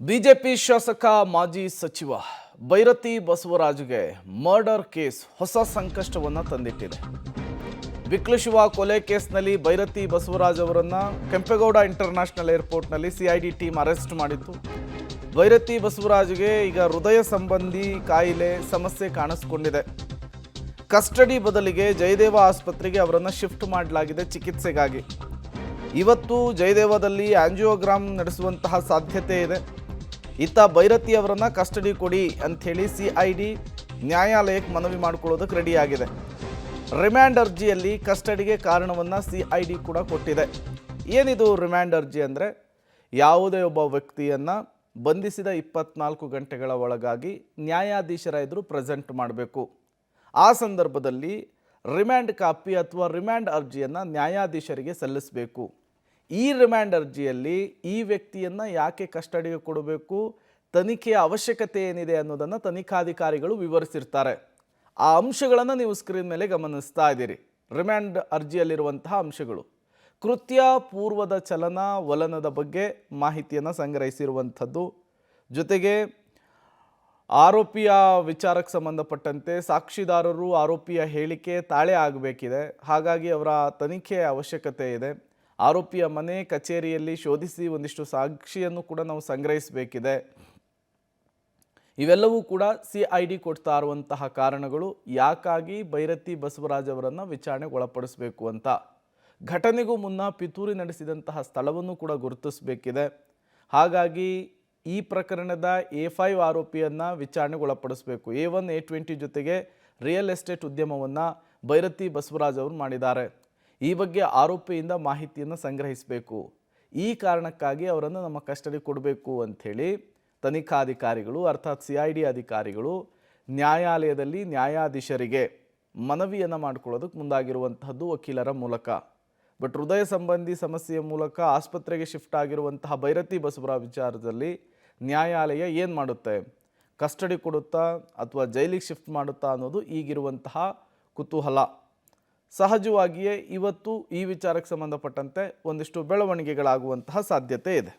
BJP ಶಾಸಕ ಮಾಜಿ ಸಚಿವ ಭೈರತಿ ಬಸವರಾಜ್ಗೆ ಮರ್ಡರ್ ಕೇಸ್ ಹೊಸ ಸಂಕಷ್ಟವನ್ನು ತಂದಿಟ್ಟಿದೆ. ವಿಕ್ಲಶಿವ ಕೊಲೆ ಕೇಸ್ನಲ್ಲಿ ಭೈರತಿ ಬಸವರಾಜ್ ಅವರನ್ನ ಕೆಂಪೇಗೌಡ ಇಂಟರ್ನ್ಯಾಷನಲ್ ಏರ್ಪೋರ್ಟ್ನಲ್ಲಿ ಸಿಐಡಿ ಟೀಮ್ ಅರೆಸ್ಟ್ ಮಾಡಿತ್ತು. ಭೈರತಿ ಬಸವರಾಜ್ಗೆ ಈಗ ಹೃದಯ ಸಂಬಂಧಿ ಕಾಯಿಲೆ ಸಮಸ್ಯೆ ಕಾಣಿಸಿಕೊಂಡಿದೆ. ಕಸ್ಟಡಿ ಬದಲಿಗೆ ಜಯದೇವ ಆಸ್ಪತ್ರೆಗೆ ಅವರನ್ನು ಶಿಫ್ಟ್ ಮಾಡಲಾಗಿದೆ ಚಿಕಿತ್ಸೆಗಾಗಿ. ಇವತ್ತು ಜಯದೇವದಲ್ಲಿ ಆಂಜಿಯೋಗ್ರಾಮ್ ನಡೆಸುವಂತಹ ಸಾಧ್ಯತೆ ಇದೆ. ಇತ್ತ ಭೈರತಿ ಅವರನ್ನು ಕಸ್ಟಡಿ ಕೊಡಿ ಅಂಥೇಳಿ ಸಿಐಡಿ ನ್ಯಾಯಾಲಯಕ್ಕೆ ಮನವಿ ಮಾಡಿಕೊಳ್ಳೋದಕ್ಕೆ ರೆಡಿಯಾಗಿದೆ. ರಿಮ್ಯಾಂಡ್ ಅರ್ಜಿಯಲ್ಲಿ ಕಸ್ಟಡಿಗೆ ಕಾರಣವನ್ನು ಸಿಐಡಿ ಕೂಡ ಕೊಟ್ಟಿದೆ. ಏನಿದು ರಿಮ್ಯಾಂಡ್ ಅರ್ಜಿ ಅಂದರೆ, ಯಾವುದೇ ಒಬ್ಬ ವ್ಯಕ್ತಿಯನ್ನು ಬಂಧಿಸಿದ 24 ಗಂಟೆಗಳ ಒಳಗಾಗಿ ನ್ಯಾಯಾಧೀಶರ ಎದುರು ಪ್ರೆಸೆಂಟ್ ಮಾಡಬೇಕು. ಆ ಸಂದರ್ಭದಲ್ಲಿ ರಿಮ್ಯಾಂಡ್ ಕಾಪಿ ಅಥವಾ ರಿಮ್ಯಾಂಡ್ ಅರ್ಜಿಯನ್ನು ನ್ಯಾಯಾಧೀಶರಿಗೆ ಸಲ್ಲಿಸಬೇಕು. ಈ ರಿಮ್ಯಾಂಡ್ ಅರ್ಜಿಯಲ್ಲಿ ಈ ವ್ಯಕ್ತಿಯನ್ನು ಯಾಕೆ ಕಸ್ಟಡಿಗೆ ಕೊಡಬೇಕು, ತನಿಖೆಯ ಅವಶ್ಯಕತೆ ಏನಿದೆ ಅನ್ನೋದನ್ನು ತನಿಖಾಧಿಕಾರಿಗಳು ವಿವರಿಸಿರ್ತಾರೆ. ಆ ಅಂಶಗಳನ್ನು ನೀವು ಸ್ಕ್ರೀನ್ ಮೇಲೆ ಗಮನಿಸ್ತಾ ಇದ್ದೀರಿ. ರಿಮ್ಯಾಂಡ್ ಅರ್ಜಿಯಲ್ಲಿರುವಂತಹ ಅಂಶಗಳು: ಕೃತ್ಯ ಪೂರ್ವದ ಚಲನವಲನದ ಬಗ್ಗೆ ಮಾಹಿತಿಯನ್ನು ಸಂಗ್ರಹಿಸಿರುವಂಥದ್ದು, ಜೊತೆಗೆ ಆರೋಪಿಯ ವಿಚಾರಕ್ಕೆ ಸಂಬಂಧಪಟ್ಟಂತೆ ಸಾಕ್ಷಿದಾರರು ಆರೋಪಿಯ ಹೇಳಿಕೆ ತಾಳೆ ಆಗಬೇಕಿದೆ, ಹಾಗಾಗಿ ಅವರ ತನಿಖೆಯ ಅವಶ್ಯಕತೆ ಇದೆ. ಆರೋಪಿಯ ಮನೆ ಕಚೇರಿಯಲ್ಲಿ ಶೋಧಿಸಿ ಒಂದಿಷ್ಟು ಸಾಕ್ಷಿಯನ್ನು ಕೂಡ ನಾವು ಸಂಗ್ರಹಿಸಬೇಕಿದೆ. ಇವೆಲ್ಲವೂ ಕೂಡ ಸಿಐಡಿ ಕೊಡ್ತಾ ಇರುವಂತಹ ಕಾರಣಗಳು, ಯಾಕಾಗಿ ಭೈರತಿ ಬಸವರಾಜ್ ಅವರನ್ನು ವಿಚಾರಣೆಗೆ ಒಳಪಡಿಸಬೇಕು ಅಂತ. ಘಟನೆಗೂ ಮುನ್ನ ಪಿತೂರಿ ನಡೆಸಿದಂತಹ ಸ್ಥಳವನ್ನು ಕೂಡ ಗುರುತಿಸಬೇಕಿದೆ. ಹಾಗಾಗಿ ಈ ಪ್ರಕರಣದ A5 ಆರೋಪಿಯನ್ನು ವಿಚಾರಣೆಗೆ ಒಳಪಡಿಸಬೇಕು. A1 A20 ಜೊತೆಗೆ ರಿಯಲ್ ಎಸ್ಟೇಟ್ ಉದ್ಯಮವನ್ನು ಭೈರತಿ ಬಸವರಾಜ್ ಅವರು ಮಾಡಿದ್ದಾರೆ. ಈ ಬಗ್ಗೆ ಆರೋಪಿಯಿಂದ ಮಾಹಿತಿಯನ್ನು ಸಂಗ್ರಹಿಸಬೇಕು. ಈ ಕಾರಣಕ್ಕಾಗಿ ಅವರನ್ನು ನಮ್ಮ ಕಸ್ಟಡಿ ಕೊಡಬೇಕು ಅಂಥೇಳಿ ತನಿಖಾಧಿಕಾರಿಗಳು ಅರ್ಥಾತ್ ಸಿಐಡಿ ಅಧಿಕಾರಿಗಳು ನ್ಯಾಯಾಲಯದಲ್ಲಿ ನ್ಯಾಯಾಧೀಶರಿಗೆ ಮನವಿಯನ್ನು ಮಾಡಿಕೊಳ್ಳೋದಕ್ಕೆ ಮುಂದಾಗಿರುವಂತಹದ್ದು ವಕೀಲರ ಮೂಲಕ. ಬಟ್ ಹೃದಯ ಸಂಬಂಧಿ ಸಮಸ್ಯೆಯ ಮೂಲಕ ಆಸ್ಪತ್ರೆಗೆ ಶಿಫ್ಟ್ ಆಗಿರುವಂತಹ ಭೈರತಿ ಬಸವರಾಜ್ ವಿಚಾರದಲ್ಲಿ ನ್ಯಾಯಾಲಯ ಏನು ಮಾಡುತ್ತೆ, ಕಸ್ಟಡಿ ಕೊಡುತ್ತಾ ಅಥವಾ ಜೈಲಿಗೆ ಶಿಫ್ಟ್ ಮಾಡುತ್ತಾ ಅನ್ನೋದು ಈಗಿರುವಂತಹ ಕುತೂಹಲ. ಸಹಜವಾಗಿಯೇ ಇವತ್ತು ಈ ವಿಚಾರಕ್ಕೆ ಸಂಬಂಧಪಟ್ಟಂತೆ ಒಂದಿಷ್ಟು ಬೆಳವಣಿಗೆಗಳಾಗುವಂತಹ ಸಾಧ್ಯತೆ ಇದೆ.